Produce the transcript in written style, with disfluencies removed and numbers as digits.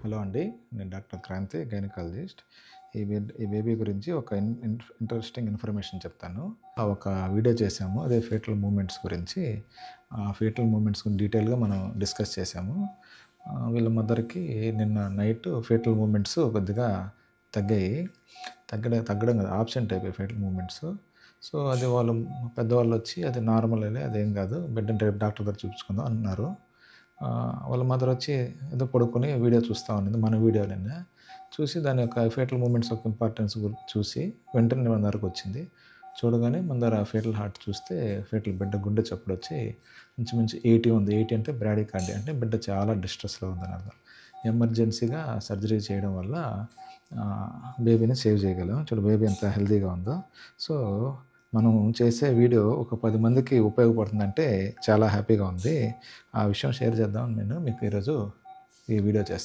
Hello అండి. నేను doctor Kranti gynaecologist. ఈ బేబీ గురించి ఒక ఇంట్రెస్టింగ్ ఇన్ఫర్మేషన్ చెప్తాను. ఒక వీడియో చేశాము. అదే ఫీటల్ మూవ్‌మెంట్స్ గురించి. ఆ ఫీటల్ మూవ్‌మెంట్స్ గురించి డీటెయిల్‌గా మనం డిస్కస్ చేశాము. వీళ్ళ మదర్‌కి నిన్న నైట్ ఫీటల్ మూవ్‌మెంట్స్ కొద్దిగా తగ్గాయి. తగ్గడం కాదు, ఆబ్సెంట్ అయిపోయాయి ఫీటల్ మూవ్‌మెంట్స్. సో, అది వాళ్ళు పెద్దవాళ్ళొచ్చి అది నార్మలేలే, అదేం కాదు, బిడ్డని రేపు డాక్టర్ దగ్గర చూపించుకుందాం అన్నారు. వాళ్ళ మదర్ వచ్చి ఏదో పడుకొని వీడియో చూస్తా ఉన్నింది. మన వీడియోలోనే చూసి దాని యొక్క ఫేటల్ మూవ్‌మెంట్స్ యొక్క ఇంపార్టెన్స్ చూసి వెంటనే మన దగ్గరకొచ్చింది. చూడగానే మన దగ్గర ఫేటల్ హార్ట్ చూస్తే ఫేటల్ బిడ్డ గుండె చప్పుడొచ్చి ఇంచుమించు 80 ఉంది. 80 అంటే బ్రాడీకార్డియా, అంటే బిడ్డ చాలా డిస్ట్రెస్‌లో ఉందని అర్థం. ఎమర్జెన్సీగా సర్జరీ చేయడం వల్ల బేబీని సేవ్ చేయగలం. చూడు బేబీ ఎంత హెల్తీగా ఉందో. సో, మనం చేసే వీడియో ఒక 10 మందికి ఉపయోగపడుతుందంటే చాలా హ్యాపీగా ఉంది. ఆ విషయం షేర్ చేద్దామని నేను మీకు ఈరోజు ఈ వీడియో చేస్తున్నాను.